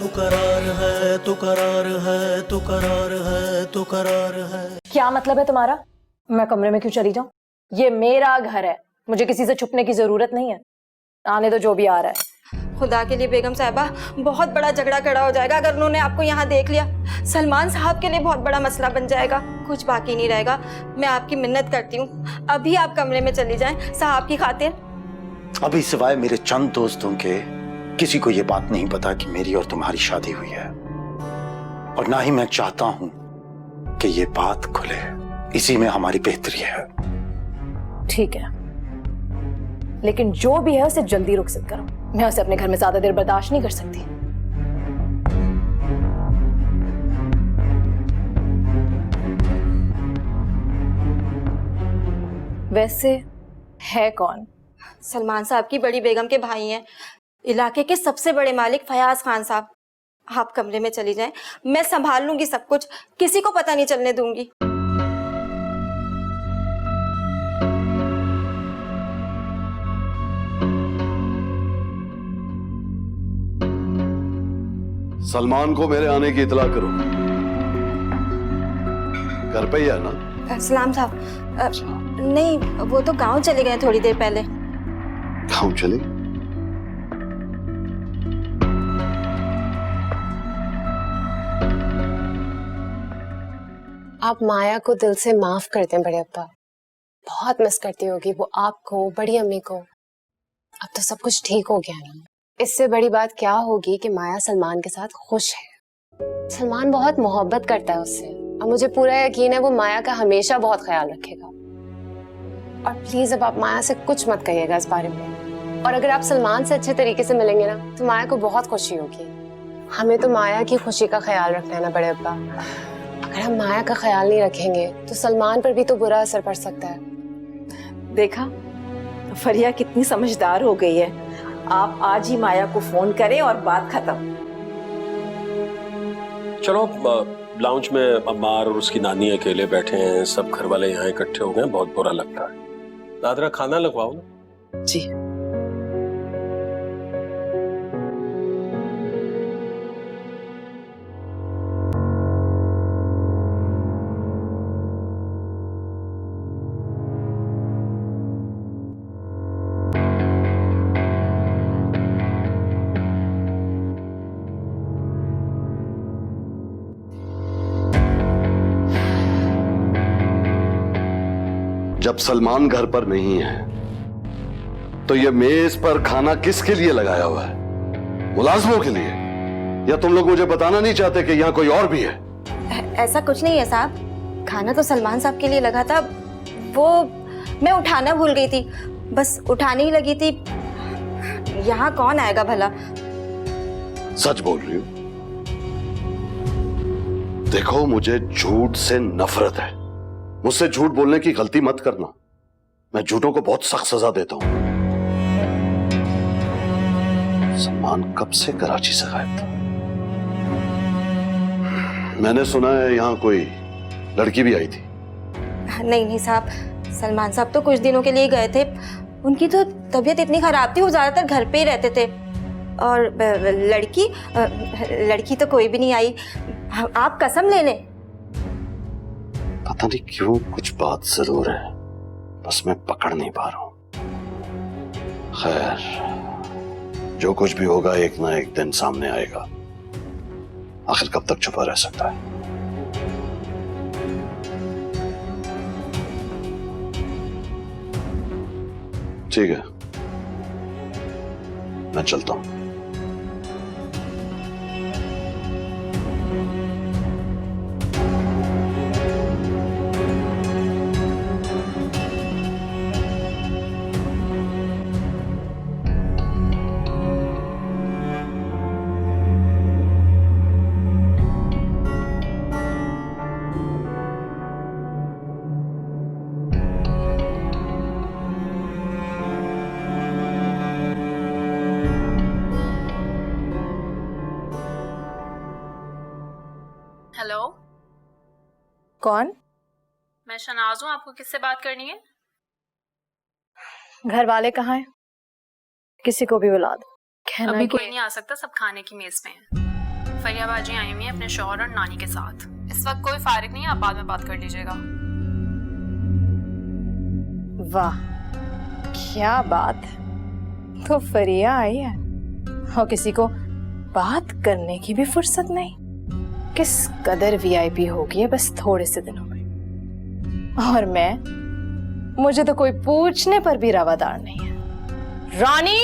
तू करार है, तू करार है, तू करार है, तू करार है। क्या मतलब है तुम्हारा? मैं कमरे में क्यों चली जाऊं? ये मेरा घर है, मुझे किसी से छुपने की जरूरत नहीं है। आने दो जो भी आ रहा है। खुदा के लिए बेगम साहिबा, बहुत बड़ा झगड़ा खड़ा हो जाएगा अगर उन्होंने आपको यहाँ देख लिया। सलमान साहब के लिए बहुत बड़ा मसला बन जाएगा, कुछ बाकी नहीं रहेगा। मैं आपकी मिन्नत करती हूँ, अभी आप कमरे में चली जाएं साहब की खातिर। अभी सिवाय मेरे चंद दोस्तों के किसी को ये बात नहीं पता कि मेरी और तुम्हारी शादी हुई है, और ना ही मैं चाहता हूं कि ये बात खुले। इसी में हमारी बेहतरी है। ठीक है, लेकिन जो भी है उसे जल्दी रुखसत करो। मैं उसे अपने घर में ज्यादा देर बर्दाश्त नहीं कर सकती। वैसे है कौन? सलमान साहब की बड़ी बेगम के भाई हैं, इलाके के सबसे बड़े मालिक फयाज खान साहब। आप कमरे में चली जाएं, मैं संभाल लूंगी सब कुछ, किसी को पता नहीं चलने दूंगी। सलमान को मेरे आने की इतला करो। घर पे ही है ना? सलाम साहब, नहीं वो तो गांव चले गए थोड़ी देर पहले। गाँव चले? आप माया को दिल से माफ कर दें बड़े अब्बा। बहुत मिस करती होगी वो आपको, बड़ी अम्मी को। अब तो सब कुछ ठीक हो गया ना। इससे बड़ी बात क्या होगी कि माया सलमान के साथ खुश है। सलमान बहुत मोहब्बत करता है उससे, और मुझे पूरा यकीन है वो माया का हमेशा बहुत ख्याल रखेगा। और प्लीज अब आप माया से कुछ मत कहिएगा इस बारे में। और अगर आप सलमान से अच्छे तरीके से मिलेंगे ना तो माया को बहुत खुशी होगी। हमें तो माया की खुशी का ख्याल रखना है ना बड़े अब्बा। अगर हम माया का ख्याल नहीं रखेंगे तो सलमान पर भी तो बुरा असर पड़ सकता है। देखा, फरिया कितनी समझदार हो गई है। आप आज ही माया को फोन करें और बात खत्म। चलो लाउंज में अम्मार और उसकी नानी अकेले बैठे हैं, सब घर वाले यहाँ इकट्ठे हो गए, बहुत बुरा लगता है। दादरा खाना लगवाओ ना। जी। जब सलमान घर पर नहीं है तो ये मेज पर खाना किसके लिए लगाया हुआ है? मुलाजमों के लिए? या तुम लोग मुझे बताना नहीं चाहते कि यहाँ कोई और भी है? ऐसा कुछ नहीं है साहब, खाना तो सलमान साहब के लिए लगा था, वो मैं उठाना भूल गई थी, बस उठाने ही लगी थी। यहाँ कौन आएगा भला? सच बोल रही हूँ। देखो, मुझे झूठ से नफरत है। मुझसे झूठ बोलने की गलती मत करना। मैं झूठों को बहुत सख्त सजा देता हूं। सलमान कब से कराची से गायब था? मैंने सुना है यहाँ कोई लड़की भी आई थी। नहीं नहीं साहब, सलमान साहब तो कुछ दिनों के लिए गए थे। उनकी तो तबीयत इतनी खराब थी, वो ज्यादातर घर पे ही रहते थे। और लड़की तो कोई भी नहीं आई, आप कसम ले लें। पता नहीं क्यों कुछ बात जरूर है, बस मैं पकड़ नहीं पा रहा हूं। खैर, जो कुछ भी होगा एक ना एक दिन सामने आएगा। आखिर कब तक छुपा रह सकता है? ठीक है, मैं चलता हूं। हेलो, कौन? मैं शनाज हूँ। आपको किससे बात करनी है? घर वाले कहाँ हैं? किसी को भी बुला दो। अभी कोई नहीं आ सकता, सब खाने की मेज पे हैं। फरिया बाजी आई हुई है अपने शौहर और नानी के साथ। इस वक्त कोई फारिग नहीं है, आप बाद में बात कर लीजिएगा। वाह क्या बात है, तो फरिया आई है और किसी को बात करने की भी फुर्सत नहीं। किस कदर वीआईपी होगी है बस थोड़े से दिनों में। और मैं, मुझे तो कोई पूछने पर भी रवादार नहीं है। रानी,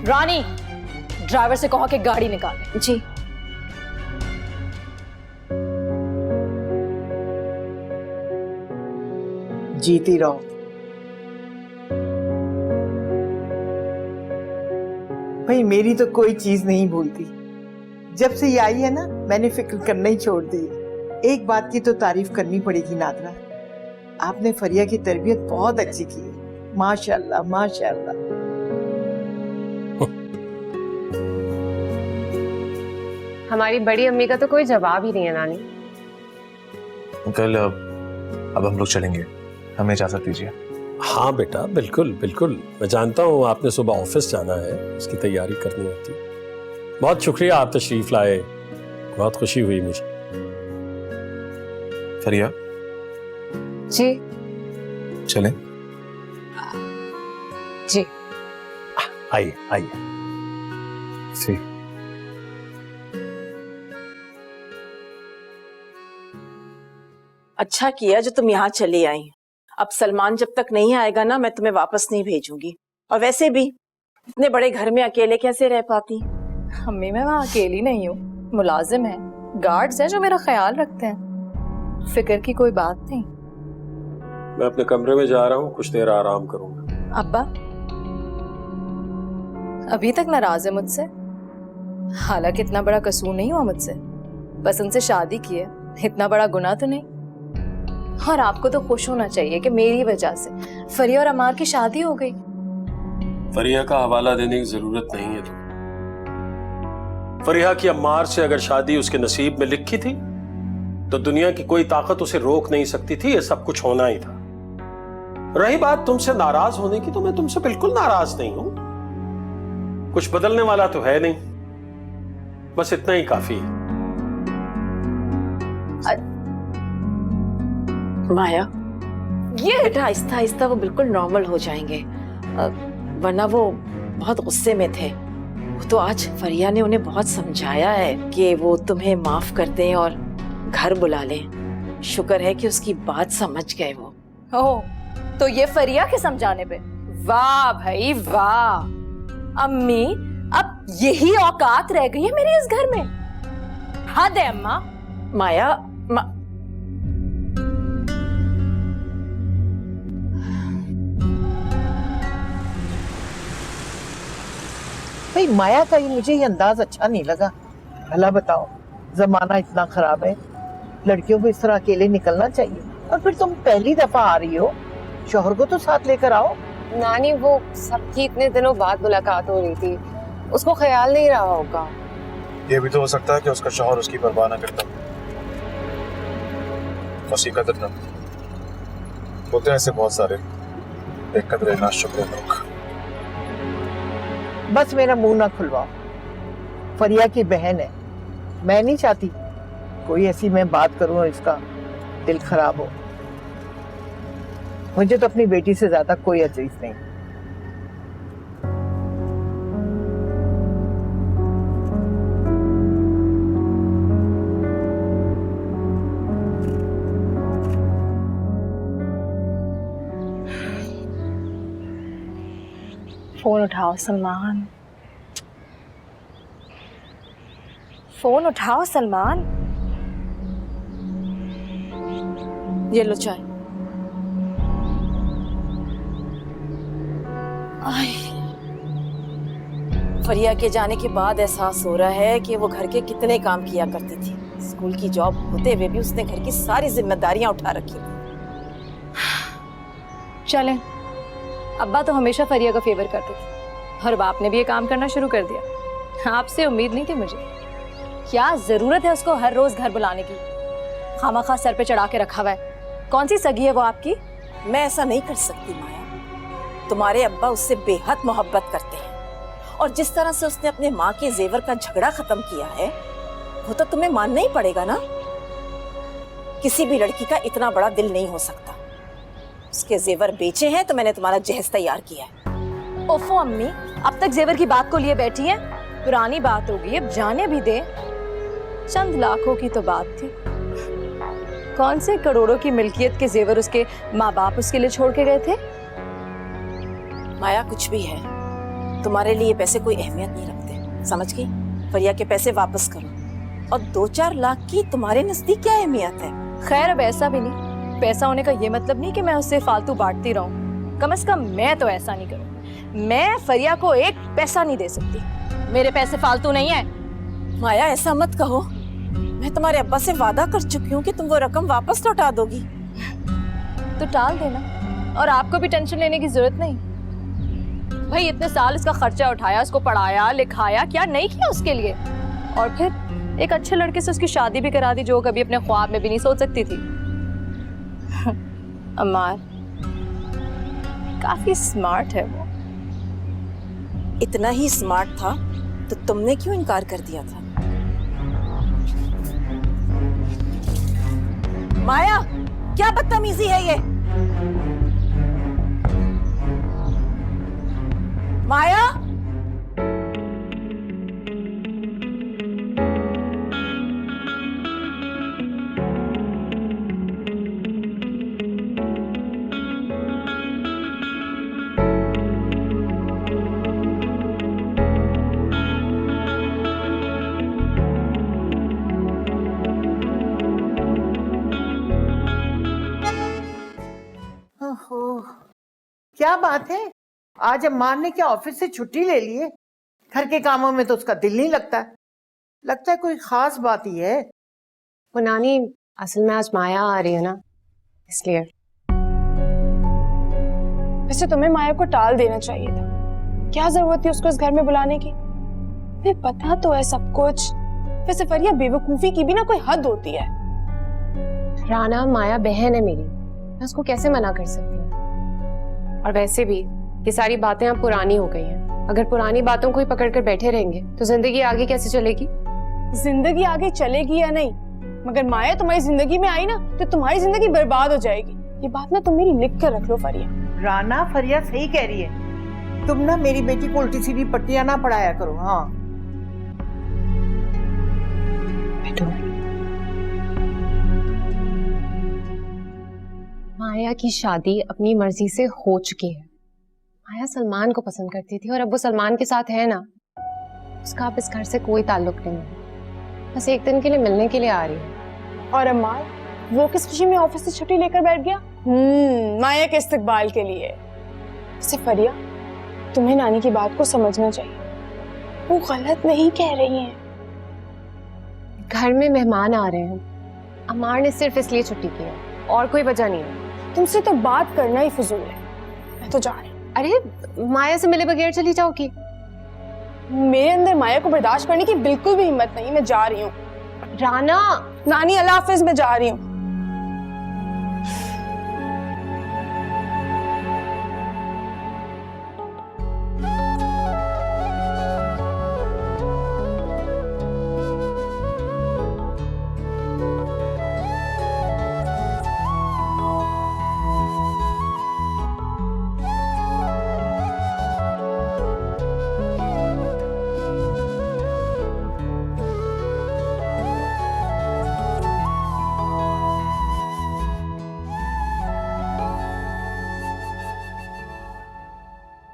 रानी, ड्राइवर से कहो कि गाड़ी निकाले। जी। जीती रहो। भाई मेरी तो कोई चीज नहीं भूलती। जब से ये आई है ना, मैंने फिक्र करना ही छोड़ दी है। एक बात की तो तारीफ करनी पड़ेगी नादरा, आपने फरिया की तरबियत बहुत अच्छी की है। माशाल्लाह माशाल्लाह। हमारी बड़ी अम्मी का तो कोई जवाब ही नहीं है नानी। अंकल अब हम लोग चलेंगे, हमें इजाजत दीजिए। हाँ बेटा, बिल्कुल बिल्कुल। मैं जानता हूँ आपने सुबह ऑफिस जाना है, उसकी तैयारी करनी होती। बहुत शुक्रिया आप तशरीफ लाए, बहुत खुशी हुई मुझे। फरिया जी। चलें? जी आइए आइए। जी। अच्छा किया जो तुम यहाँ चली आई। अब सलमान जब तक नहीं आएगा ना, मैं तुम्हें वापस नहीं भेजूंगी। और वैसे भी इतने बड़े घर में अकेले कैसे रह पाती? अम्मी मैं वहाँ अकेली नहीं हूँ, मुलाजिम है, गार्ड्स हैं जो मेरा ख्याल रखते हैं। फिक्र की कोई बात नहीं। मैं अपने कमरे में जा रहा हूँ, कुछ देर आराम करूंगा। अब्बा अभी तक नाराज है मुझसे, हालांकि इतना बड़ा कसूर नहीं हुआ मुझसे, बस उनसे शादी की है, इतना बड़ा गुनाह तो नहीं। और आपको तो खुश होना चाहिए कि मेरी वजह से फरिया और अमार की शादी हो गई। फरिया का हवाला देने की जरूरत नहीं है तुम्हें। फरिया की अम्मार से अगर शादी उसके नसीब में लिखी थी तो दुनिया की कोई ताकत उसे रोक नहीं सकती थी, ये सब कुछ होना ही था। रही बात तुमसे नाराज होने की, तो मैं तुमसे बिल्कुल नाराज नहीं हूं, कुछ बदलने वाला तो है नहीं, बस इतना ही काफी है। माया, ये बेटा आहिस्ता आहिस्ता वो बिल्कुल नॉर्मल हो जाएंगे, वरना वो बहुत गुस्से में थे। वो तो आज फरिया ने उन्हें बहुत समझाया है कि वो तुम्हें माफ कर दें और घर बुला लें। शुक्र है कि उसकी बात समझ गए वो। ओह, तो ये फरिया के समझाने पे? वाह भाई वाह। अम्मी अब यही औकात रह गई है मेरे इस घर में। हद है अम्मा। माया भाई माया का ही मुझे ये अंदाज अच्छा नहीं लगा। भला बताओ, जमाना इतना खराब है, लड़कियों को इस तरह अकेले निकलना चाहिए। और फिर तुम पहली दफा आ रही हो, शौहर को तो साथ लेकर आओ। नानी वो सबकी इतने दिनों बाद मुलाकात हो रही थी, उसको ख्याल नहीं रहा होगा। ये भी तो हो सकता है कि उसका शौहर उसकी परवाह न करता, उसकी कदर न। होते हैं ऐसे बहुत सारे बेकदर नाशुक्र लोग। बस मेरा मुंह ना खुलवाओ, फरिया की बहन है, मैं नहीं चाहती कोई ऐसी मैं बात करूं और इसका दिल खराब हो। मुझे तो अपनी बेटी से ज्यादा कोई अजीज नहीं। फोन उठाओ सलमान, फोन उठाओ सलमान। ये लो चाय। फरिया के जाने के बाद एहसास हो रहा है कि वो घर के कितने काम किया करती थी। स्कूल की जॉब होते हुए भी उसने घर की सारी जिम्मेदारियां उठा रखी थी। चलें, अब्बा तो हमेशा फरिया का फेवर करते थे और बाप ने भी ये काम करना शुरू कर दिया। आपसे उम्मीद नहीं थी मुझे। क्या जरूरत है उसको हर रोज घर बुलाने की? खामाखा सर पे चढ़ा के रखा हुआ है। कौन सी सगी है वो आपकी? मैं ऐसा नहीं कर सकती माया। तुम्हारे अब्बा उससे बेहद मोहब्बत करते हैं और जिस तरह से उसने अपने माँ के जेवर का झगड़ा खत्म किया है वो तो तुम्हें मानना ही पड़ेगा ना। किसी भी लड़की का इतना बड़ा दिल नहीं हो सकता। उसके जेवर बेचे हैं तो मैंने तुम्हारा जहेज तैयार किया है। ओफो अम्मी, अब तक जेवर की बात को लिए बैठी है। पुरानी बात होगी, अब जाने भी दे। चंद लाखों की तो बात थी, कौन से करोड़ों की मिल्कियत के जेवर उसके माँ बाप उसके लिए छोड़ के गए थे। माया, कुछ भी है, तुम्हारे लिए पैसे कोई अहमियत नहीं रखते, समझ गई? फरिया के पैसे वापस करो। और 2-4 लाख की तुम्हारे नजदीक क्या अहमियत है? खैर, अब ऐसा भी नहीं। पैसा होने का ये मतलब नहीं कि मैं उससे फालतू बांटती रहूं। कम से कम मैं तो ऐसा नहीं करूं। मैं फरिया को एक पैसा नहीं दे सकती। मेरे पैसे फालतू नहीं है। माया, ऐसा मत कहो। मैं तुम्हारे अब्बा से वादा कर चुकी हूँ कि तुम वो रकम वापस लौटा दोगी। तो टाल देना, और आपको भी टेंशन लेने की जरूरत नहीं। भाई, इतने साल उसका खर्चा उठाया, उसको पढ़ाया लिखाया, क्या नहीं किया उसके लिए। और फिर एक अच्छे लड़के से उसकी शादी भी करा दी जो कभी अपने ख्वाब में भी नहीं सोच सकती थी। अम्मार काफी स्मार्ट है वो। इतना ही स्मार्ट था तो तुमने क्यों इनकार कर दिया था? माया, क्या बदतमीजी है ये? माया, ओहो, क्या बात है, आज अम्मार ने क्या ऑफिस से छुट्टी ले ली है? घर के कामों में तो उसका दिल नहीं लगता है कोई खास बात ही है। वो नानी, असल में आज माया आ रही है ना, इसलिए। वैसे तुम्हें माया को टाल देना चाहिए था। क्या जरूरत थी उसको इस घर में बुलाने की? तुम्हें पता तो है सब कुछ। वैसे फरिया, बेवकूफी की भी ना कोई हद होती है। राना, माया बहन है मेरी, मैं उसको कैसे मना कर सकती हूँ? और वैसे भी ये सारी बातें अब पुरानी हो गई हैं। अगर पुरानी बातों को ही पकड़ कर बैठे रहेंगे तो जिंदगी आगे कैसे चलेगी? जिंदगी आगे चलेगी या नहीं, मगर माया तुम्हारी जिंदगी में आई ना तो तुम्हारी जिंदगी बर्बाद हो जाएगी। ये बात ना तुम मेरी लिख कर रख लो फरिया। राना, फरिया सही कह रही है। तुम ना मेरी बेटी को उल्टी सीधी पट्टियां ना पढ़ाया करो। हाँ बैठो। माया की शादी अपनी मर्जी से हो चुकी है। माया सलमान को पसंद करती थी और अब वो सलमान के साथ है ना, उसका अब इस घर से कोई ताल्लुक नहीं है। बस एक दिन के लिए मिलने के लिए आ रही है। और अम्मार, वो किस खुशी में ऑफिस से छुट्टी लेकर बैठ गया? माया के इस्तकबाल के लिए। वैसे फरिया, तुम्हें नानी की बात को समझना चाहिए। वो गलत नहीं कह रही हैं। घर में मेहमान आ रहे हैं, अम्मार ने सिर्फ इसलिए छुट्टी की है, और कोई वजह नहीं है। तुमसे तो बात करना ही फजूल है। मैं तो जा रही हूँ। अरे, माया से मिले बगैर चली जाओगी? मेरे अंदर माया को बर्दाश्त करने की बिल्कुल भी हिम्मत नहीं। मैं जा रही हूँ। राना, नानी अल्लाह हाफिज, मैं जा रही हूँ।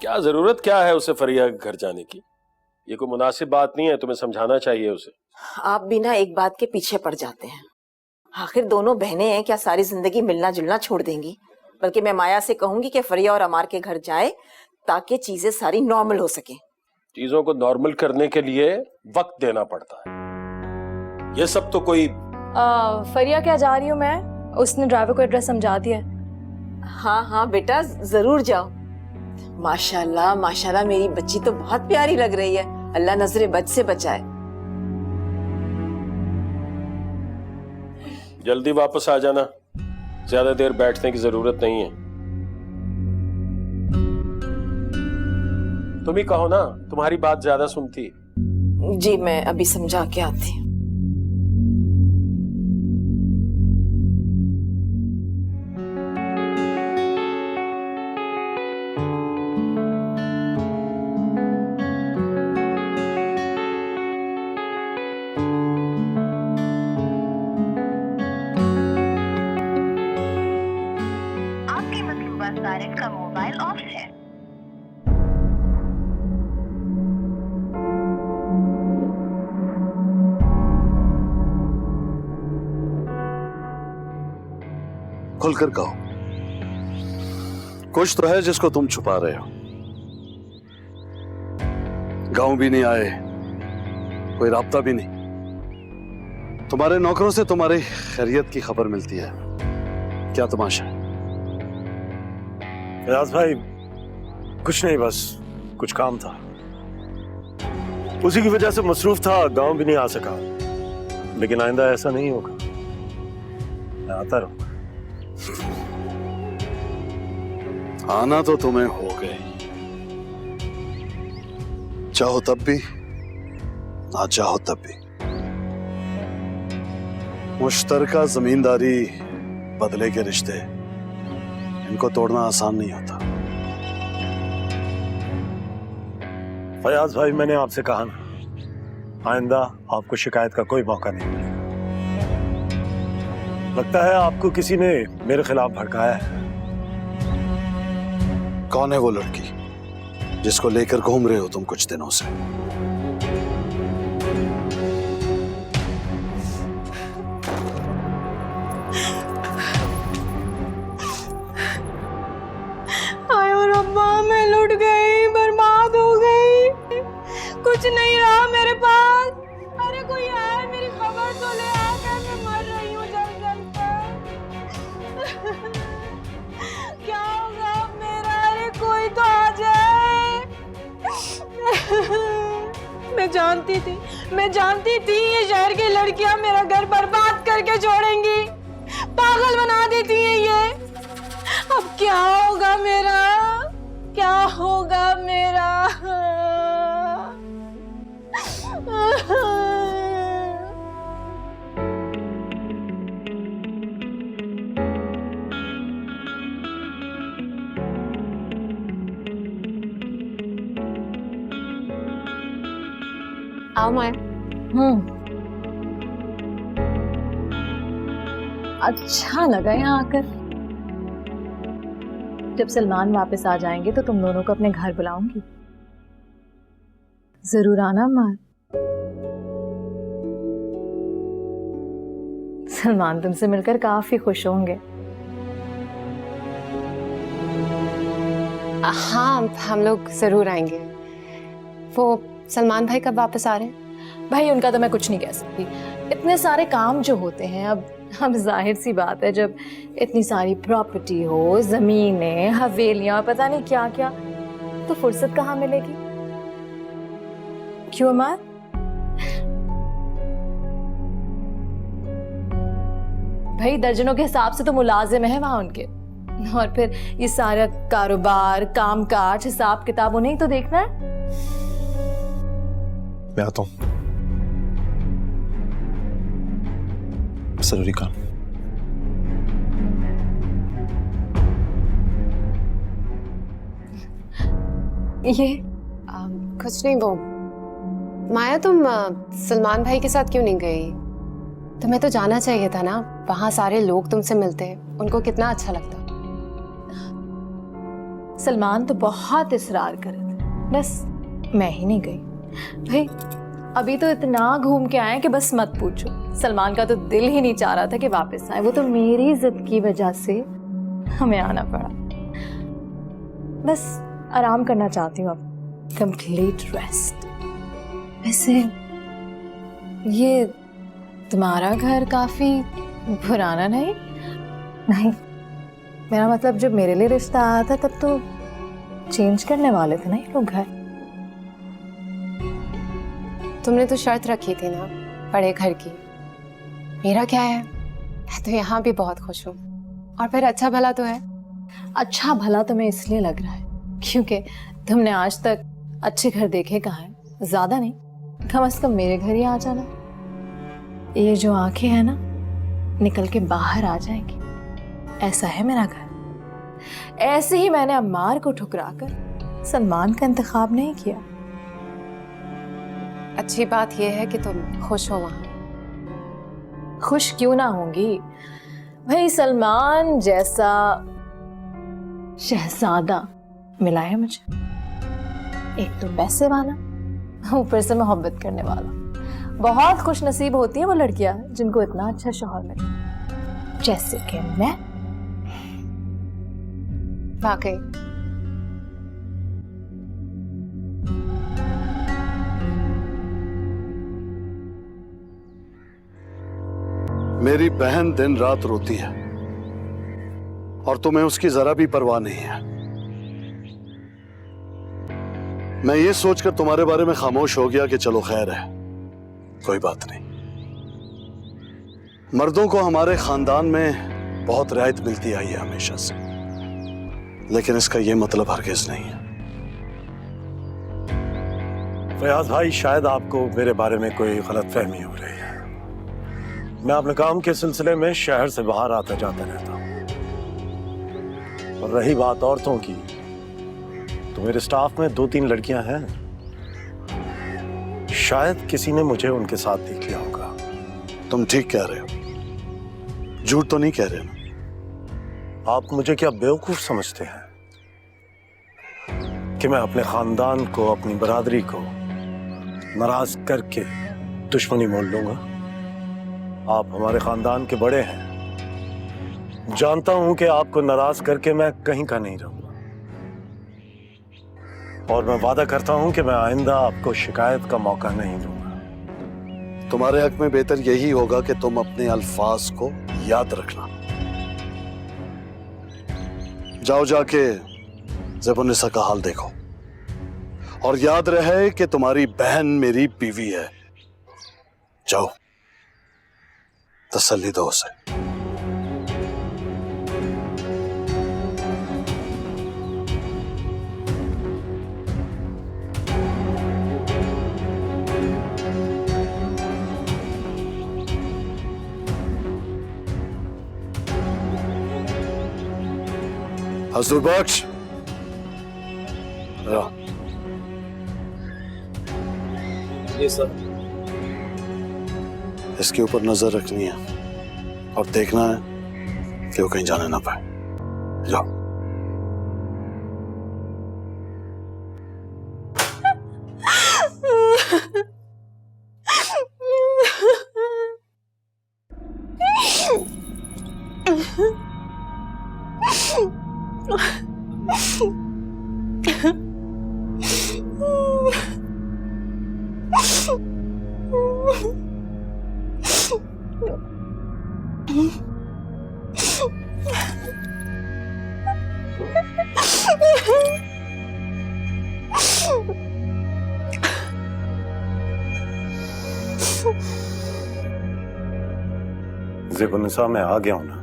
क्या जरूरत क्या है उसे फरिया के घर जाने की? ये कोई मुनासिब बात नहीं है, तुम्हें समझाना चाहिए उसे। आप भी ना एक बात के पीछे पड़ जाते हैं। आखिर दोनों बहनें हैं, क्या सारी जिंदगी मिलना जुलना छोड़ देंगी? बल्कि मैं माया से कहूंगी कि फरिया और अमार के घर जाए ताकि चीजें सारी नॉर्मल हो सके। चीजों को नॉर्मल करने के लिए वक्त देना पड़ता है। ये सब तो कोई फरिया क्या जा रही हूँ मैं? उसने ड्राइवर को एड्रेस समझा दिया है। हाँ हाँ बेटा, जरूर जाओ। माशाल्लाह माशाल्लाह, मेरी बच्ची तो बहुत प्यारी लग रही है। अल्लाह नजरे बद से बचाए। जल्दी वापस आ जाना, ज्यादा देर बैठने की जरूरत नहीं है। तुम ही कहो ना, तुम्हारी बात ज्यादा सुनती है। जी मैं अभी समझा के आती हूँ। आपके मतलूबा सारिन का मोबाइल ऑफ है। खुलकर कहो, कुछ तो है जिसको तुम छुपा रहे हो। गांव भी नहीं आए, कोई राब्ता भी नहीं। तुम्हारे नौकरों से तुम्हारी खैरियत की खबर मिलती है, क्या तमाशा है? फयाज भाई कुछ नहीं, बस कुछ काम था, उसी की वजह से मसरूफ था, गांव भी नहीं आ सका। लेकिन आइंदा ऐसा नहीं होगा, मैं आता रहूंगा। आना तो तुम्हें हो गए, चाहो तब भी ना चाहो तब भी। मुश्तरका जमींदारी, बदले के रिश्ते, इनको तोड़ना आसान नहीं होता। फयाज भाई मैंने आपसे कहा ना, आइंदा आपको शिकायत का कोई मौका नहीं मिलेगा। लगता है आपको किसी ने मेरे खिलाफ भड़काया है। कौन है वो लड़की जिसको लेकर घूम रहे हो तुम कुछ दिनों से? आयो रब्बा, मैं लुट गई, बर्बाद हो गई, कुछ नहीं रहा मेरे पास। अरे कोई आए, मेरी खबर तो ले आकर, मैं मर रही हूँ जल जल कर। क्या होगा अब मेरा? अरे कोई तो आ जाए। मैं जानती थी ये शहर की लड़कियां मेरा घर बर्बाद करके छोड़ेंगी, पागल बना देती हैं ये। अब क्या होगा मेरा? क्या होगा मेरा? आओ माया। अच्छा लगा यहाँ आकर। जब सलमान वापस आ जाएंगे तो तुम दोनों को अपने घर बुलाऊंगी, जरूर आना मार। सलमान तुमसे मिलकर काफी खुश होंगे। हाँ, हम लोग जरूर आएंगे। वो सलमान भाई कब वापस आ रहे हैं? भाई उनका तो मैं कुछ नहीं कह सकती, इतने सारे काम जो होते हैं। अब जाहिर सी बात है, जब इतनी सारी प्रॉपर्टी हो, जमीनें, हवेलियां, पता नहीं क्या क्या, तो फुर्सत कहाँ मिलेगी? क्यों अमर? भाई दर्जनों के हिसाब से तो मुलाजिम है वहां उनके, और फिर ये सारा कारोबार, कामकाज, हिसाब किताब उन्हें ही तो देखना है। मैं आता हूं, जरूरी काम। ये कुछ नहीं। वो माया, तुम सलमान भाई के साथ क्यों नहीं गई? तुम्हें तो जाना चाहिए था ना, वहां सारे लोग तुमसे मिलते, उनको कितना अच्छा लगता। सलमान तो बहुत इसरार कर रहे थे, बस मैं ही नहीं गई। भाई अभी तो इतना घूम के आए कि बस मत पूछो। सलमान का तो दिल ही नहीं चाह रहा था कि वापस आए, वो तो मेरी जिद की वजह से हमें आना पड़ा। बस आराम करना चाहती हूँ अब, कंप्लीट रेस्ट। वैसे ये तुम्हारा घर काफी पुराना नहीं? नहीं, मेरा मतलब जब मेरे लिए रिश्ता आया था तब तो चेंज करने वाले थे ना ये लोग घर। तुमने तो शर्त रखी थी ना बड़े घर की। मेरा क्या है, मैं तो यहाँ भी बहुत खुश हूँ, और फिर अच्छा भला तो है। अच्छा भला तुम्हें इसलिए लग रहा है क्योंकि तुमने आज तक अच्छे घर देखे कहाँ है, ज्यादा नहीं, कम से कम मेरे घर ही आ जाना। ये जो आंखें हैं ना, निकल के बाहर आ जाएंगी। ऐसा है मेरा घर। ऐसे ही मैंने अम्मार को ठुकराकर सलमान का इंतखाब नहीं किया। अच्छी बात यह है कि तुम खुश हो वहां। खुश क्यों ना होंगी भाई, सलमान जैसा शहजादा मिला है मुझे। एक तो पैसे वाला, ऊपर से मोहब्बत करने वाला। बहुत खुश नसीब होती हैं वो लड़कियां जिनको इतना अच्छा शौहर मिले, जैसे कि मैं। वाकई मेरी बहन दिन रात रोती है और तुम्हें उसकी जरा भी परवाह नहीं है। मैं ये सोचकर तुम्हारे बारे में खामोश हो गया कि चलो खैर है, कोई बात नहीं। मर्दों को हमारे खानदान में बहुत रियायत मिलती आई है हमेशा से, लेकिन इसका ये मतलब हरगिज नहीं है। फयाज भाई, शायद आपको मेरे बारे में कोई गलतफहमी हो रही है। मैं अपने काम के सिलसिले में शहर से बाहर आता जाता रहता हूँ। और रही बात औरतों की, तो मेरे स्टाफ में 2-3 लड़कियां हैं। शायद किसी ने मुझे उनके साथ देख लिया होगा। तुम ठीक कह रहे हो, झूठ तो नहीं कह रहे ना? आप मुझे क्या बेवकूफ समझते हैं कि मैं अपने खानदान को, अपनी बरादरी को नाराज करके दुश्मनी मोल लूंगा? आप हमारे खानदान के बड़े हैं, जानता हूं कि आपको नाराज करके मैं कहीं का नहीं रहूंगा। और मैं वादा करता हूं कि मैं आइंदा आपको शिकायत का मौका नहीं दूंगा। तुम्हारे हक में बेहतर यही होगा कि तुम अपने अल्फाज को याद रखना। जाओ जाके ज़ेबुन्निसा का हाल देखो, और याद रहे कि तुम्हारी बहन मेरी बीवी है। जाओ, तसल्ली दो उसे। हजूर बख्श, जी सर। इसके ऊपर नजर रखनी है और देखना है कि वो कहीं जाने ना पाए। जाओ। ज़ेबुन्निसा, मैं आ गया हूं ना,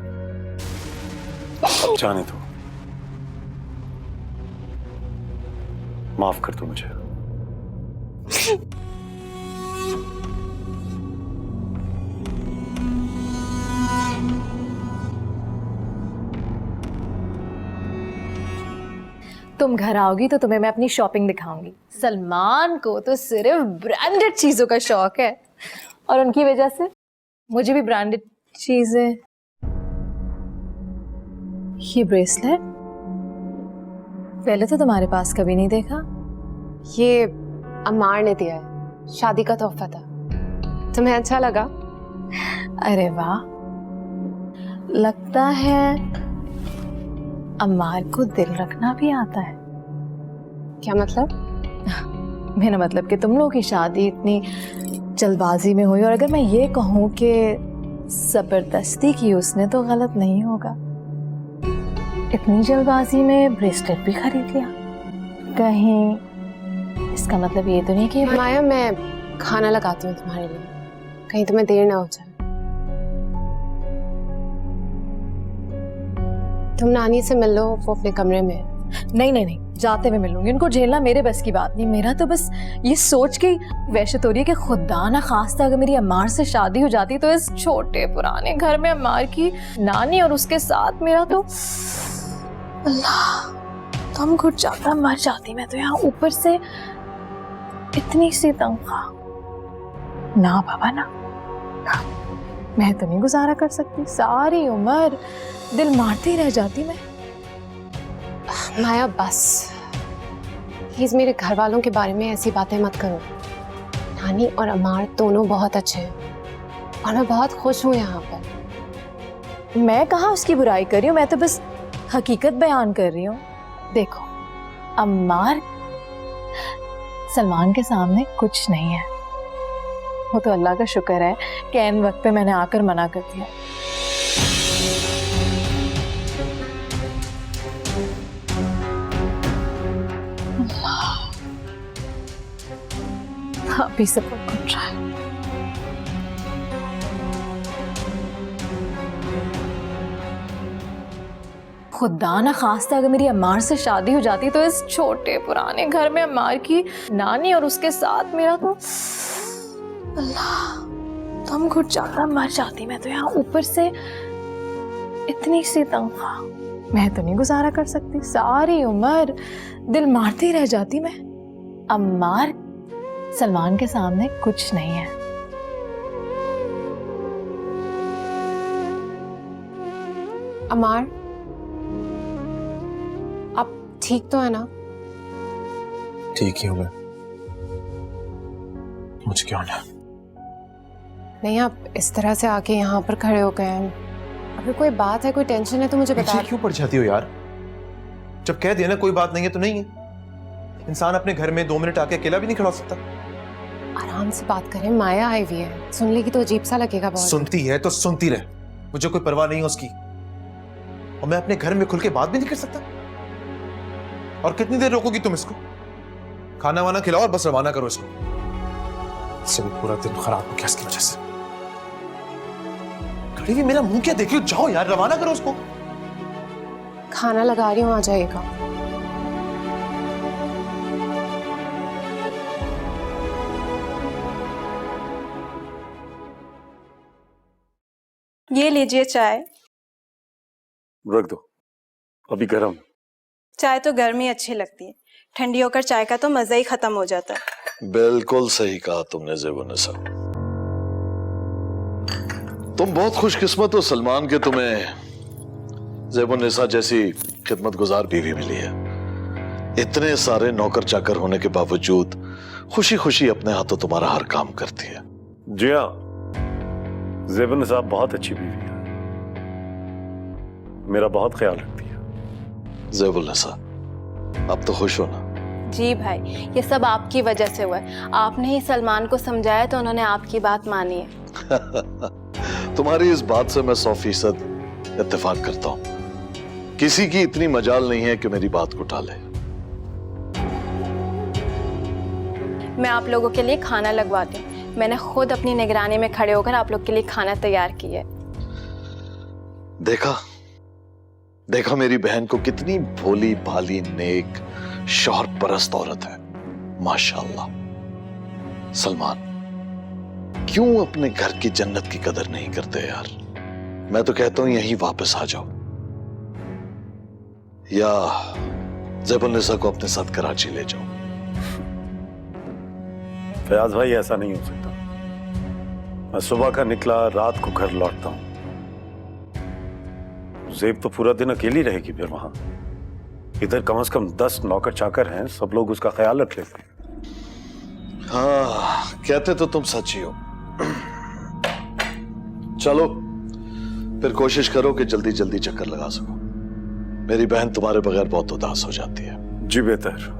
अब जाने दो। माफ कर दो मुझे। तुम घर आओगी तो तुम्हें मैं अपनी शॉपिंग दिखाऊंगी। सलमान को तो सिर्फ ब्रांडेड चीजों का शौक है, और उनकी वजह से मुझे भी ब्रांडेड चीजें। ये ब्रेसलेट पहले तो तुम्हारे पास कभी नहीं देखा। ये अम्मार ने दिया है, शादी का तोहफा था। तुम्हें अच्छा लगा? अरे वाह, लगता है अम्मार को दिल रखना भी आता है। क्या मतलब? मेरा मतलब कि तुम लोगों की शादी इतनी जल्दबाजी में हुई, और अगर मैं ये कहूँ कि जबरदस्ती की उसने, तो गलत नहीं होगा। इतनी जल्दबाजी में ब्रेसलेट भी खरीद लिया। कहीं इसका मतलब ये तो नहीं कि माया, मैं खाना लगाती हूँ तुम्हारे लिए, कहीं तुम्हें देर ना हो जाए। तुम नानी से मिल लो, वो अपने कमरे में है। नहीं नहीं नहीं, जाते हुए मिलूंगी। उनको झेलना मेरे बस की बात नहीं। मेरा तो बस ये सोच के वैसे तो रही है कि खुदा ना खास्ता अगर मेरी अम्मार से शादी हो जाती तो इस छोटे पुराने घर में अम्मार की नानी और उसके साथ मेरा तो अल्लाह दम घुट जाता, मर जाती मैं तो। यहाँ ऊपर से इतनी सी तनख्वाह, ना बाबा ना, मैं तो नहीं गुजारा कर सकती। सारी उम्र दिल मारती रह जाती मैं। माया बस, प्लीज मेरे घर वालों के बारे में ऐसी बातें मत करो। नानी और अमार दोनों बहुत अच्छे हैं और मैं बहुत खुश हूँ यहाँ पर। मैं कहाँ उसकी बुराई कर रही हूँ, मैं तो बस हकीकत बयान कर रही हूँ। देखो अम्मार सलमान के सामने कुछ नहीं है। वो तो अल्लाह का शुक्र है कि ऐन वक्त पे मैंने आकर मना कर दिया। अभी सब कुछ घट रहा है। खुदा ना खास्ता अगर मेरी अम्मार से शादी हो जाती तो इस छोटे पुराने घर में अम्मार की नानी और उसके साथ मेरा तो अल्लाह दम घुट जाता, मर जाती मैं तो। यहाँ ऊपर से इतनी सी तनख्वाह मैं तो नहीं गुजारा कर सकती। सारी उम्र दिल मारती रह जाती मैं। अम्मार सलमान के सामने कुछ नहीं है। अमार आप ठीक तो है ना? ठीक ही हूँ मैं, मुझे क्या होना? नहीं, आप इस तरह से आके यहाँ पर खड़े हो गए हैं। अगर कोई बात है, कोई टेंशन है तो मुझे बता। क्यों पड़ जाती हो यार? जब कह दिया ना कोई बात नहीं है तो नहीं है। इंसान अपने घर में 2 मिनट आके अकेला भी नहीं खड़ा हो सकता। आराम से बात करें, माया आई हुई है, सुन लेगी तो अजीब सा लगेगा बहुत। सुनती है तो सुनती रहे, मुझे कोई परवाह नहीं है उसकी। और मैं अपने घर में खुल के बात भी नहीं कर सकता। और कितनी देर रोकोगी तुम इसको? खाना वाना खिलाओ और बस रवाना करो इसको। इससे भी पूरा दिन खराब हो गया इसकी वजह से। खड़ी हुई मेरा मुंह क्या देख रही हो? जाओ यार, रवाना करो उसको। खाना लगा रही हूँ, आ जाएगा। ये लीजिए चाय। रख दो, अभी गर्म। चाय तो गर्मी अच्छी लगती है, ठंडी होकर चाय का तो मजा ही खत्म हो जाता है। बिल्कुल सही कहा तुमने ज़ेबुन्निसा। तुम बहुत खुशकिस्मत हो सलमान के तुम्हें ज़ेबुन्निसा जैसी खिदमतगुजार बीवी मिली है। इतने सारे नौकर चाकर होने के बावजूद खुशी खुशी अपने हाथों तुम्हारा हर काम करती है। जी हाँ, ज़ेबुन्निसा बहुत अच्छी बीवी है, मेरा बहुत ख्याल रखती है। ज़ेबुन्निसा, आप तो खुश हो ना? जी भाई, ये सब आपकी वजह से हुआ है। आपने ही सलमान को समझाया तो उन्होंने आपकी बात मानी है। तुम्हारी इस बात से मैं 100% इत्तेफाक करता हूं। किसी की इतनी मजाल नहीं है कि मेरी बात को टाले। मैं आप लोगों के लिए खाना लगवाती हूँ। मैंने खुद अपनी निगरानी में खड़े होकर आप लोग के लिए खाना तैयार किया है। देखा मेरी बहन को, कितनी भोली भाली नेक शौहर परस्त औरत है, माशाअल्लाह। सलमान, क्यों अपने घर की जन्नत की कदर नहीं करते यार? मैं तो कहता हूं यहीं वापस आ जाओ, या ज़ेबुन्निसा को अपने साथ कराची ले जाओ। फयाज भाई, ऐसा नहीं हो सकता। मैं सुबह का निकला, रात को घर लौटता हूं। ज़ेब तो पूरा दिन अकेली रहेगी फिर वहां। इधर कम से कम 10 नौकर चाकर हैं, सब लोग उसका ख्याल रख लेते हैं। हाँ, कहते तो तुम सच्ची हो। चलो फिर कोशिश करो कि जल्दी जल्दी चक्कर लगा सको। मेरी बहन तुम्हारे बगैर बहुत उदास हो जाती है। जी बेहतर।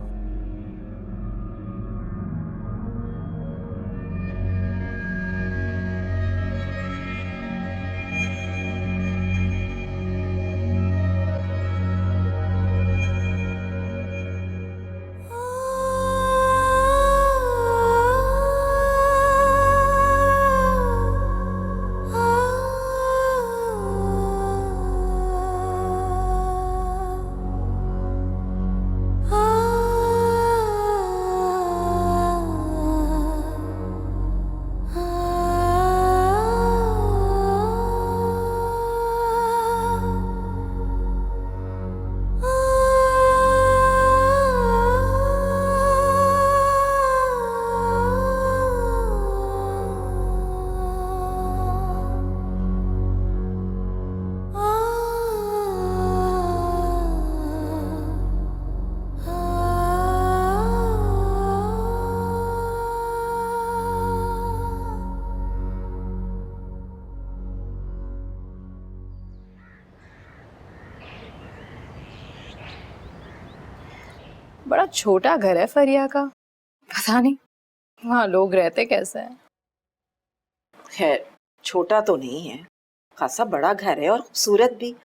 बड़ा छोटा घर है फरिया का, पता नहीं वहाँ लोग रहते कैसे हैं। खैर छोटा तो नहीं है, खासा बड़ा घर है और खूबसूरत भी।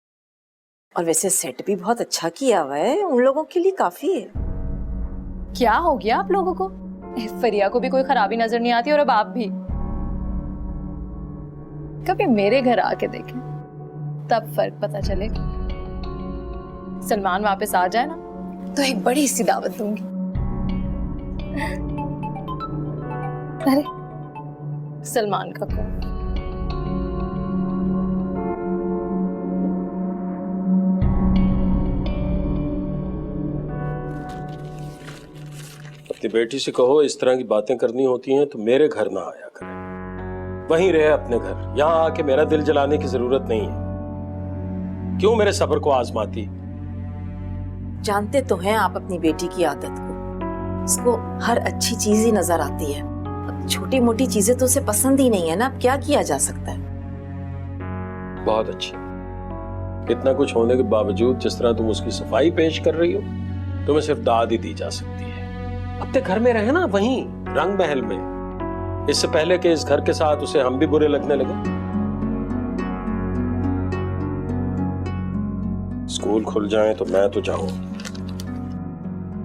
और वैसे सेट भी बहुत अच्छा किया हुआ है, उन लोगों के लिए काफी है। क्या हो गया आप लोगों को? फरिया को भी कोई खराबी नजर नहीं आती और अब आप भी। कभी मेरे घर आके देखें, तब फर्क पता चलेगा। सलमान वापस आ जाए ना तो एक बड़ी सी दावत दूंगी। अरे सलमान का फोन। अपनी बेटी से कहो इस तरह की बातें करनी होती हैं तो मेरे घर ना आया करे, वहीं रहे अपने घर। यहां आके मेरा दिल जलाने की जरूरत नहीं है। क्यों मेरे सब्र को आजमाती? जानते तो हैं आप अपनी बेटी की आदत को, उसको हर अच्छी चीज ही नजर आती है। अब छोटी मोटी चीजें तो उसे पसंद ही नहीं है ना, अब क्या किया जा सकता है। बहुत अच्छी, इतना कुछ होने के बावजूद जिस तरह तुम उसकी सफाई पेश कर रही हो, तुम्हें सिर्फ दाद ही दी जा सकती है। अपने घर में रहे ना, वहीं रंग महल में, इससे पहले कि इस घर के साथ उसे हम भी बुरे लगने लगे। स्कूल खुल जाए तो मैं तो जाऊं,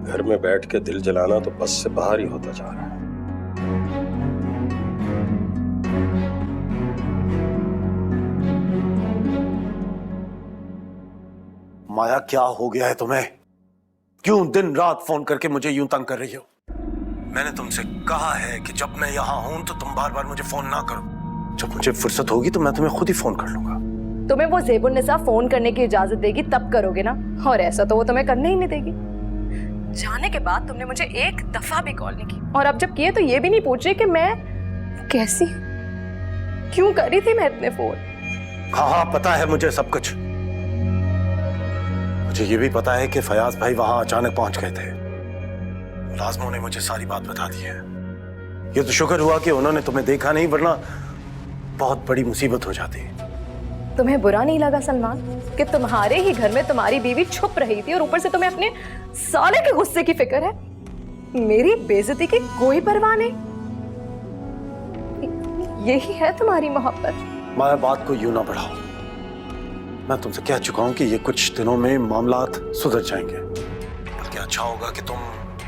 घर में बैठ के दिल जलाना तो बस से बाहर ही होता जा रहा है। माया क्या हो गया है तुम्हें? क्यों दिन रात फोन करके मुझे यूं तंग कर रही हो? मैंने तुमसे कहा है कि जब मैं यहां हूं तो तुम बार बार मुझे फोन ना करो। जब मुझे फुर्सत होगी तो मैं तुम्हें खुद ही फोन कर लूंगा। तुम्हें वो ज़ेबुन्निसा फोन करने की इजाजत देगी तब करोगे ना, और ऐसा तो वो तुम्हें करने ही नहीं देगी। जाने के बाद तुमने मुझे एक दफा भी कॉल नहीं की, और अब जब किए तो ये भी नहीं पूछ रही कि मैं कैसी, क्यों करी थी मैं इतने फोन। हाँ पता है मुझे सब कुछ। मुझे ये भी पता है कि फयाज भाई वहां अचानक पहुंच गए थे। मुलाजमों ने मुझे सारी बात बता दी है। ये तो शुक्र हुआ कि उन्होंने तुम्हें देखा नहीं, वरना बहुत बड़ी मुसीबत हो जाती। तुम्हें बुरा नहीं लगा सलमान कि तुम्हारे ही घर में तुम्हारी बीवी छुप रही थी और ऊपर से तुम्हें अपने साले के गुस्से की फिक्र है? मेरी बेइज्जती की कोई परवाह नहीं। यही है तुम्हारी मोहब्बत। माया बात को यूं ना बढ़ाओ। मैं तुमसे कह चुका हूं कि ये कुछ दिनों में मामलात सुधर जाएंगे। बल्कि अच्छा होगा कि तुम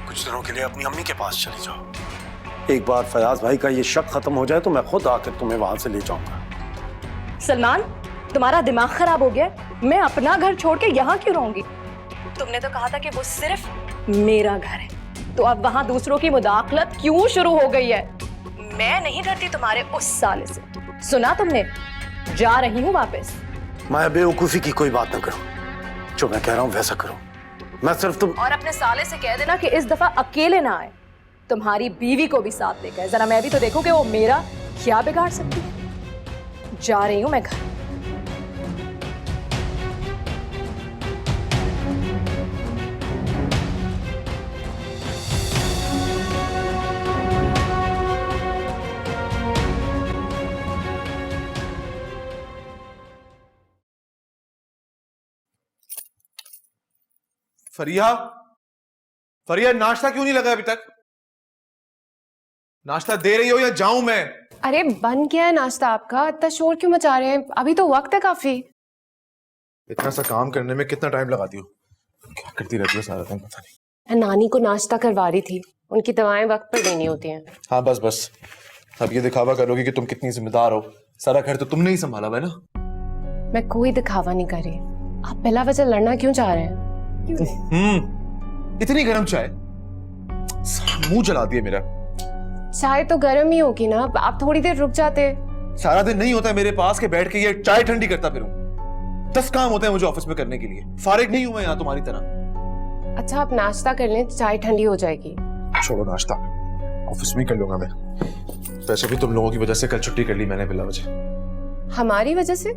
कुछ दिनों के लिए अपनी अम्मी के पास चली जाओ। एक बार फयाज भाई का ये शक खत्म हो जाए तो मैं खुद आकर तुम्हें वहां से ले जाऊंगा। सलमान, तुम्हारा दिमाग खराब हो गया? मैं अपना घर छोड़ के यहाँ क्यों रहूंगी? तुमने तो कहा था कि वो सिर्फ मेरा घर है, तो अब वहाँ दूसरों की मुदाखलत क्यों शुरू हो गई है? मैं नहीं डरती तुम्हारे उस साले से। सुना तुमने? जा रही हूँ वापस। मैं बेवकूफी की कोई बात ना करो, जो मैं कह रहा हूँ वैसा करो। मैं सिर्फ तुम और अपने साले से कह देना कि इस दफा अकेले ना आए, तुम्हारी बीवी को भी साथ लेकर। जरा मैं भी तो देखूं कि वो मेरा क्या बिगाड़ सकती है। जा रही हूँ मैं घर। फरिया, फरिया नाश्ता क्यों नहीं लगा अभी तक? नाश्ता दे रही हो या जाऊं मैं? अरे बन गया है नाश्ता आपका, इतना शोर क्यों मचा रहे हैं? अभी तो वक्त है काफी। इतना सा काम करने में कितना टाइम लगाती हो? क्या करती रहती हो सारा दिन, पता नहीं। मैं नानी को नाश्ता करवा रही थी, उनकी दवाएं वक्त पर देनी होती हैं। हाँ बस बस, अब ये दिखावा करोगी कि तुम कितनी जिम्मेदार हो। सारा घर तो तुमने ही संभाला हुआ है ना। मैं कोई दिखावा नहीं कर रही। आप बिला वजह लड़ना क्यों चाह रहे हैं? इतनी गर्म चाय, मुंह जला दिया मेरा। चाय तो गर्म ही होगी ना, आप थोड़ी देर रुक जाते। सारा दिन नहीं होता है मेरे पास के बैठ के ये चाय ठंडी करता फिरूं। 10 काम होते हैं मुझे ऑफिस में करने के लिए, फारिग नहीं हूं मैं यहाँ तुम्हारी तरह। अच्छा आप नाश्ता कर लें, चाय ठंडी हो जाएगी। छोड़ो नाश्ता, ऑफिस में कर लूंगा मैं। वैसे भी तुम लोगों की वजह से कल छुट्टी कर ली मैंने बिला वजह। हमारी वजह से?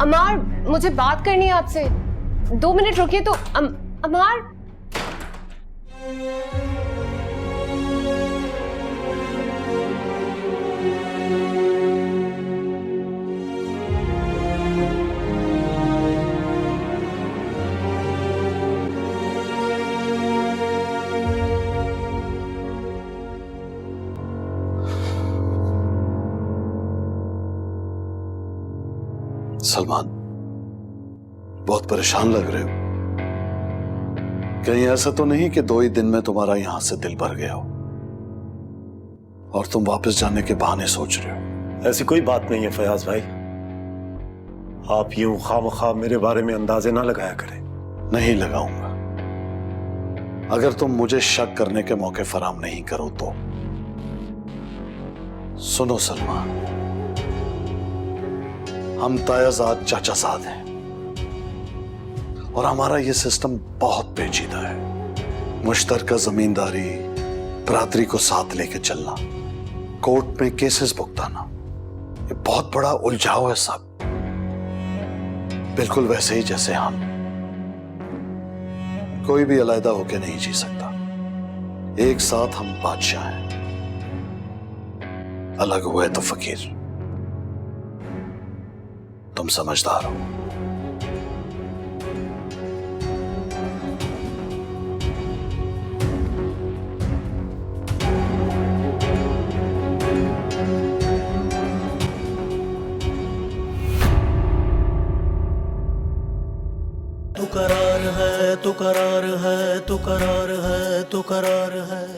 अमार, मुझे बात करनी है आपसे। 2 मिनट रुकिए तो। अमार, सलमान, बहुत परेशान लग रहे हो। कहीं ऐसा तो नहीं कि 2 ही दिन में तुम्हारा यहां से दिल भर गया हो और तुम वापस जाने के बहाने सोच रहे हो? ऐसी कोई बात नहीं है फयाज भाई, आप यूं खामखा मेरे बारे में अंदाजे ना लगाया करें। नहीं लगाऊंगा। अगर तुम मुझे शक करने के मौके फराम नहीं करो तो। सुनो सलमान, हम तायाजाद चाचाजाद हैं और हमारा ये सिस्टम बहुत पेचीदा है। मुश्तरका जमींदारी, बरादरी को साथ लेके चलना, कोर्ट में केसेस भुगताना, ये बहुत बड़ा उलझाव है साहब। बिल्कुल वैसे ही जैसे हम। कोई भी अलहदा होके नहीं जी सकता। एक साथ हम बादशाह हैं, अलग हुए तो फकीर। तुम समझदार हो। तू करार है, तू करार है, तू करार है, तू करार है।